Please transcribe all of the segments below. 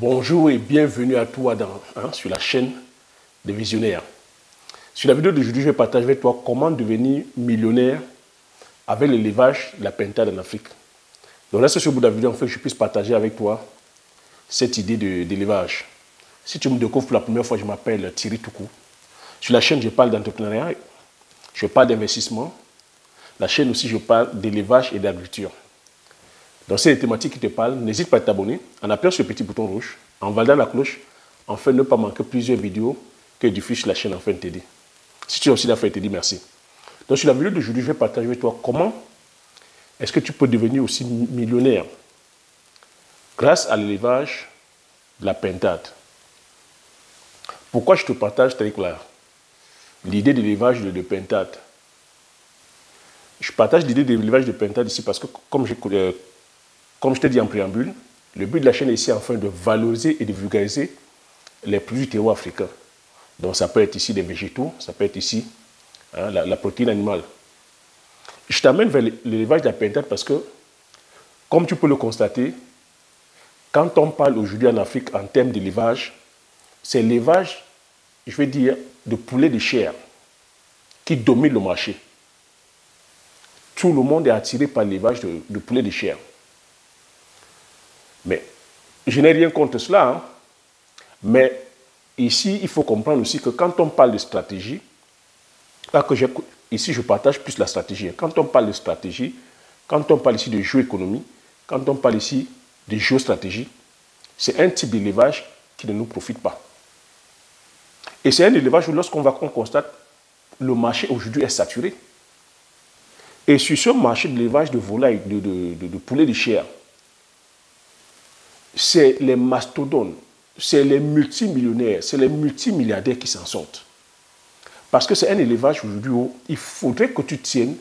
Bonjour et bienvenue à toi sur la chaîne des visionnaires. Sur la vidéo d'aujourd'hui, je vais partager avec toi comment devenir millionnaire avec l'élevage de la pintade en Afrique. Donc là, c'est sur le bout de la vidéo, en fait, je puisse partager avec toi cette idée d'élevage. Si tu me découvres pour la première fois, je m'appelle Thierry Toukou. Sur la chaîne, je parle d'entrepreneuriat, je parle d'investissement. La chaîne aussi, je parle d'élevage et d'agriculture. Donc, c'est les thématiques qui te parlent. N'hésite pas à t'abonner en appuyant sur le petit bouton rouge, en validant la cloche, afin de ne pas manquer plusieurs vidéos que diffuse sur la chaîne afin de t'aider. Si tu as aussi la fait, t'aider, merci. Donc, sur la vidéo d'aujourd'hui, je vais partager avec toi comment est-ce que tu peux devenir aussi millionnaire grâce à l'élevage de la pintade. Pourquoi je te partage l'idée de l'élevage de pintade? Je partage l'idée de l'élevage de pintade ici parce que, comme je t'ai dit en préambule, le but de la chaîne est ici afin de valoriser et de vulgariser les produits terroirs africains. Donc ça peut être ici des végétaux, ça peut être ici la protéine animale. Je t'amène vers l'élevage de la pintade parce que, comme tu peux le constater, quand on parle aujourd'hui en Afrique en termes d'élevage, c'est l'élevage, je vais dire, de poulets de chair qui domine le marché. Tout le monde est attiré par l'élevage de poulets de chair. Mais je n'ai rien contre cela. Hein. Mais ici, il faut comprendre aussi que quand on parle de stratégie, ici je partage plus la stratégie. Quand on parle de stratégie, quand on parle ici de géoéconomie, quand on parle ici de géostratégie, c'est un type d'élevage qui ne nous profite pas. Et c'est un élevage où lorsqu'on constate le marché aujourd'hui est saturé. Et sur ce marché de l'élevage de volailles, de poulets de chair, c'est les mastodontes, c'est les multimillionnaires, c'est les multimilliardaires qui s'en sortent. Parce que c'est un élevage aujourd'hui où il faudrait que tu tiennes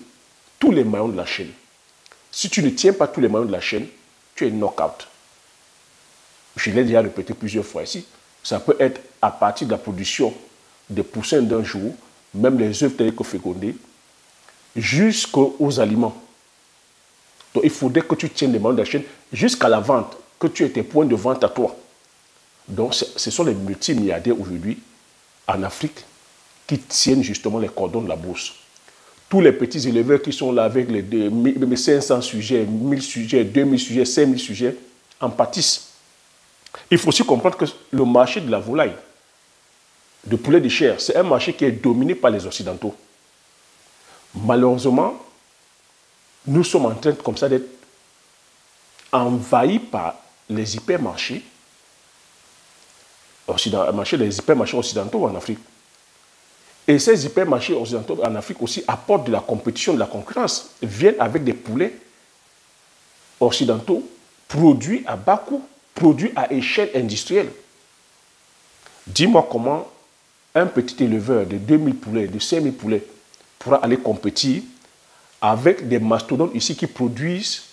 tous les maillons de la chaîne. Si tu ne tiens pas tous les maillons de la chaîne, tu es knock-out. Je l'ai déjà répété plusieurs fois ici. Ça peut être à partir de la production des poussins d'un jour, même les œufs tels que fécondés, jusqu'aux aliments. Donc il faudrait que tu tiennes les maillons de la chaîne jusqu'à la vente, que tu aies tes points de vente à toi. Donc ce sont les multimilliardaires aujourd'hui en Afrique qui tiennent justement les cordons de la bourse. Tous les petits éleveurs qui sont là avec les 500 sujets, 1000 sujets, 2000 sujets, 5000 sujets, en pâtissent. Il faut aussi comprendre que le marché de la volaille, de poulet de chair, c'est un marché qui est dominé par les Occidentaux. Malheureusement, nous sommes en train comme ça d'être envahis par les hypermarchés, les hypermarchés occidentaux en Afrique. Et ces hypermarchés occidentaux en Afrique aussi apportent de la compétition, de la concurrence. Ils viennent avec des poulets occidentaux produits à bas coût, produits à échelle industrielle. Dis-moi comment un petit éleveur de 2000 poulets, de 5000 poulets pourra aller compétir avec des mastodontes ici qui produisent,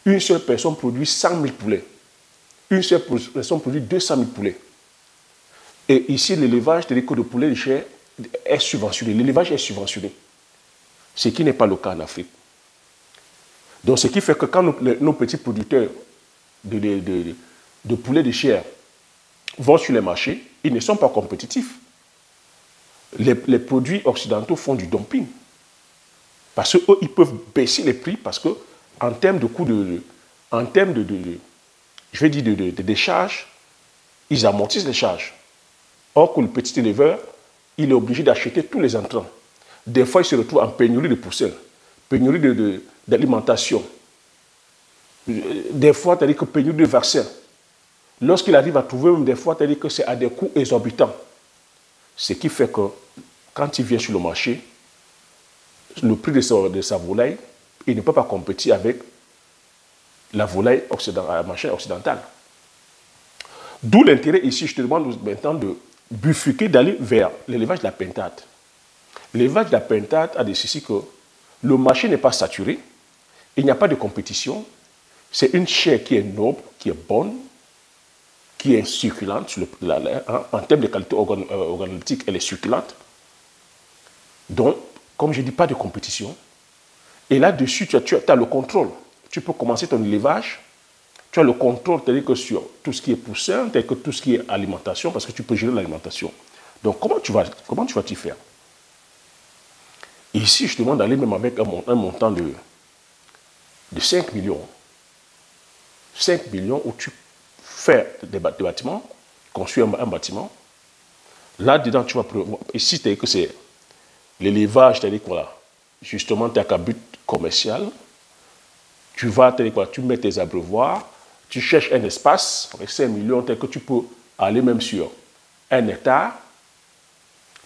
une seule personne produit 100 000 poulets. Une seule personne produit 200 000 poulets. Et ici, l'élevage de poulets de chair est subventionné. L'élevage est subventionné. Ce qui n'est pas le cas en Afrique. Donc, ce qui fait que quand nos petits producteurs de poulets de chair vont sur les marchés, ils ne sont pas compétitifs. Les produits occidentaux font du dumping. Parce qu'eux, ils peuvent baisser les prix parce que en termes de coût de charges, ils amortissent les charges. Or que le petit éleveur, il est obligé d'acheter tous les entrants. Des fois, il se retrouve en pénurie de poussins, pénurie d'alimentation. Des fois, c'est-à-dire que pénurie de vaccins. Lorsqu'il arrive à trouver, des fois, c'est-à-dire que c'est à des coûts exorbitants. Ce qui fait que quand il vient sur le marché, le prix de sa volaille, il ne peut pas compétir avec la volaille occidentale. D'où l'intérêt ici, je te demande maintenant de bifurquer, d'aller vers l'élevage de la pintade. L'élevage de la pintade a des soucis que le marché n'est pas saturé, il n'y a pas de compétition, c'est une chair qui est noble, qui est bonne, qui est succulente, en termes de qualité organoleptique, elle est succulente. Donc, comme je dis, pas de compétition. Et là-dessus, tu as le contrôle. Tu peux commencer ton élevage Tu as le contrôle, c'est-à-dire que sur tout ce qui est poussin, tel que tout ce qui est alimentation, parce que tu peux gérer l'alimentation. Donc, comment tu vas t'y faire? Ici, je te demande d'aller même avec un montant de 5 millions. 5 millions où tu fais des bâtiments, construis un bâtiment. Là-dedans, tu vas prévoir. Ici, c'est-à-dire que c'est l'élevage, c'est-à-dire que voilà, justement, tu n'as qu'un but commercial. Tu vas, tu mets tes abreuvoirs, tu cherches un espace avec 5 millions, tel que tu peux aller même sur 1 hectare.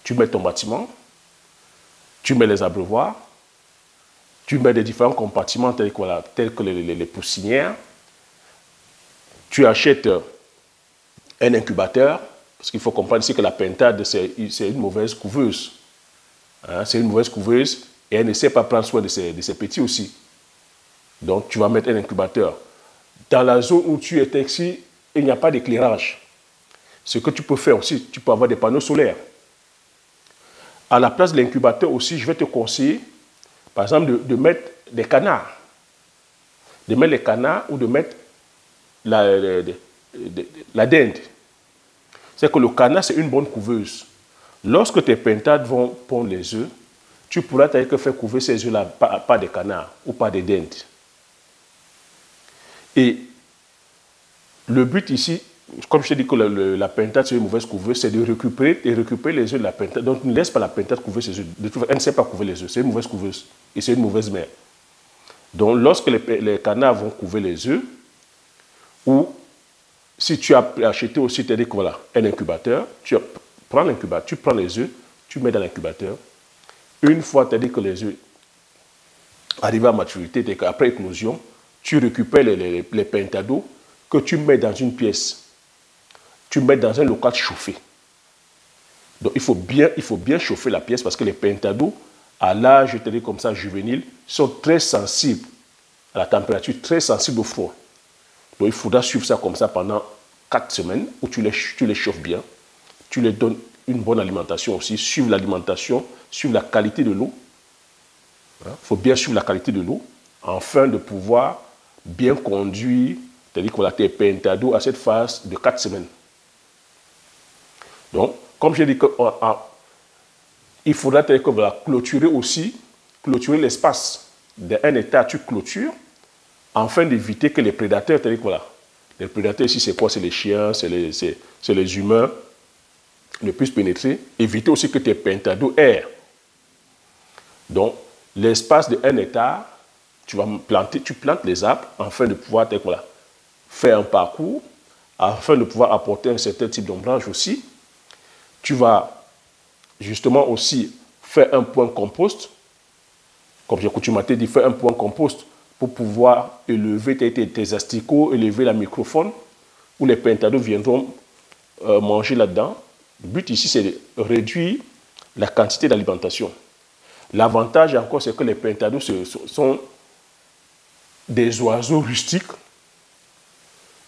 Tu mets ton bâtiment, tu mets les abreuvoirs, tu mets des différents compartiments tels que les poussinières. Tu achètes un incubateur, parce qu'il faut comprendre ici que la pintade, c'est une mauvaise couveuse. Hein, c'est une mauvaise couveuse et elle ne sait pas prendre soin de ses petits aussi. Donc, tu vas mettre un incubateur. Dans la zone où tu es ici, il n'y a pas d'éclairage. Ce que tu peux faire aussi, tu peux avoir des panneaux solaires. À la place de l'incubateur aussi, je vais te conseiller, par exemple, de mettre des canards. De mettre les canards ou de mettre la dinde. C'est que le canard, c'est une bonne couveuse. Lorsque tes pintades vont pondre les œufs, tu pourras faire couver ces œufs-là par des canards ou par des dindes. Et le but ici, comme je t'ai dit que la pintade c'est une mauvaise couveuse, c'est de récupérer les œufs de la pintade. Donc ne laisse pas la pintade couver ses œufs. De toute façon, elle ne sait pas couver les œufs. C'est une mauvaise couveuse. Et c'est une mauvaise mère. Donc lorsque les canards vont couver les œufs, ou si tu as acheté aussi, tu as dit que voilà, un incubateur, tu prends l'incubateur, tu prends les œufs, tu mets dans l'incubateur. Une fois tu as dit que les œufs arrivent à maturité, après éclosion, tu récupères les pintados que tu mets dans une pièce. Tu mets dans un local chauffé. Donc il faut bien chauffer la pièce parce que les pintados, à l'âge, je te dis comme ça, juvénile, sont très sensibles à la température, très sensibles au froid. Donc il faudra suivre ça comme ça pendant 4 semaines où tu les chauffes bien. Tu les donnes une bonne alimentation aussi. Suivre l'alimentation, suivre la qualité de l'eau. Il faut bien suivre la qualité de l'eau afin de pouvoir bien conduire, c'est-à-dire qu'on a tes pintados à cette phase de 4 semaines. Donc, comme j'ai dit, il faudra clôturer aussi, clôturer l'espace. D'un hectare, tu clôtures afin d'éviter que les prédateurs, c'est-à-dire voilà, les prédateurs ici, c'est quoi? C'est les chiens, c'est les humains, ne puissent pénétrer. Éviter aussi que tes pintados errent. Donc, l'espace de 1 hectare, tu plantes les arbres afin de pouvoir faire un parcours, afin de pouvoir apporter un certain type d'ombrage aussi. Tu vas justement aussi faire un point compost, comme j'ai coutume à te dire, faire un point compost pour pouvoir élever tes asticots, élever la microfaune, où les pintados viendront manger là-dedans. Le but ici, c'est de réduire la quantité d'alimentation. L'avantage encore, c'est que les pintados sont des oiseaux rustiques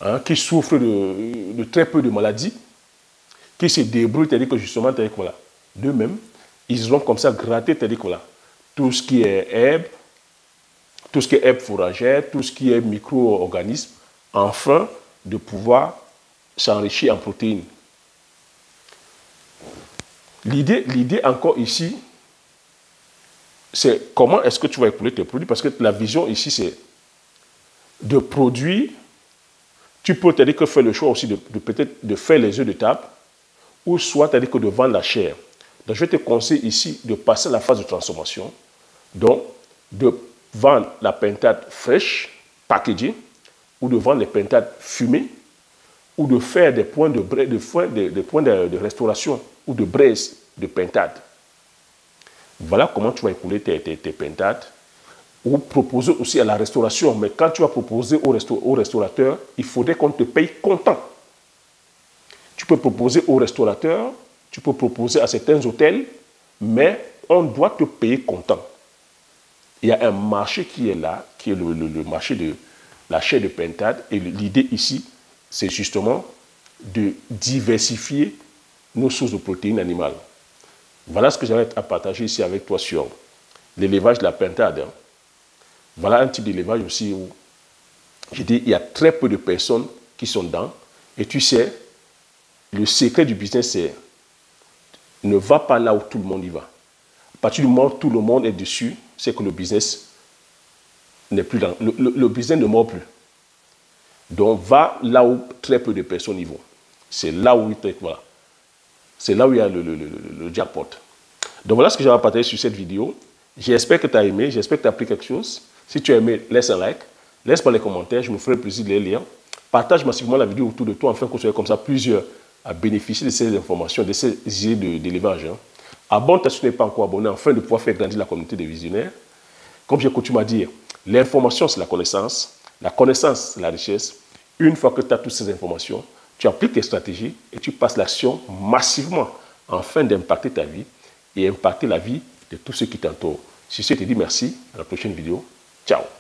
hein, qui souffrent de très peu de maladies, qui se débrouillent, c'est-à-dire que justement, voilà, d'eux-mêmes, ils ont comme ça gratté, c'est-à-dire voilà, tout ce qui est herbe, tout ce qui est herbe fourragère, tout ce qui est micro-organismes, afin de pouvoir s'enrichir en protéines. L'idée encore ici, c'est comment est-ce que tu vas écouler tes produits, parce que la vision ici, c'est de produire. Tu peux te dire que faire le choix aussi peut-être de faire les œufs de table, ou soit te dire que de vendre la chair. Donc je te conseille ici de passer à la phase de transformation, donc de vendre la pintade fraîche, packagée, ou de vendre les pintades fumées, ou de faire des points de restauration ou de braise de pintade. Voilà comment tu vas écouler tes pintades. Ou proposer aussi à la restauration. Mais quand tu vas proposer au restaurateur, il faudrait qu'on te paye comptant. Tu peux proposer au restaurateur, tu peux proposer à certains hôtels, mais on doit te payer comptant. Il y a un marché qui est là, qui est le marché de la chair de pintade. Et l'idée ici, c'est justement de diversifier nos sources de protéines animales. Voilà ce que j'avais à partager ici avec toi sur l'élevage de la pintade. Voilà un type d'élevage aussi où Je dis, il y a très peu de personnes qui sont dedans. Et tu sais, le secret du business, c'est ne va pas là où tout le monde y va. À partir du moment où tout le monde est dessus, c'est que le business n'est plus dans... Le business ne mord plus. Donc, va là où très peu de personnes y vont. C'est là où voilà. C'est là où il y a le jackpot. Donc, voilà ce que j'avais partagé sur cette vidéo. J'espère que tu as aimé, j'espère que tu as appris quelque chose. Si tu as aimé, laisse un like, laisse-moi les commentaires, je me ferai plaisir de les lire. Partage massivement la vidéo autour de toi, afin qu'on soit comme ça plusieurs à bénéficier de ces informations, de ces idées d'élevage. Abonne-toi si tu n'es pas encore abonné, afin de pouvoir faire grandir la communauté des visionnaires. Comme j'ai coutume à dire, l'information, c'est la connaissance, c'est la richesse. Une fois que tu as toutes ces informations, tu appliques tes stratégies et tu passes l'action massivement afin d'impacter ta vie et impacter la vie de tous ceux qui t'entourent. Sur ce, je te dis merci, à la prochaine vidéo. Ciao.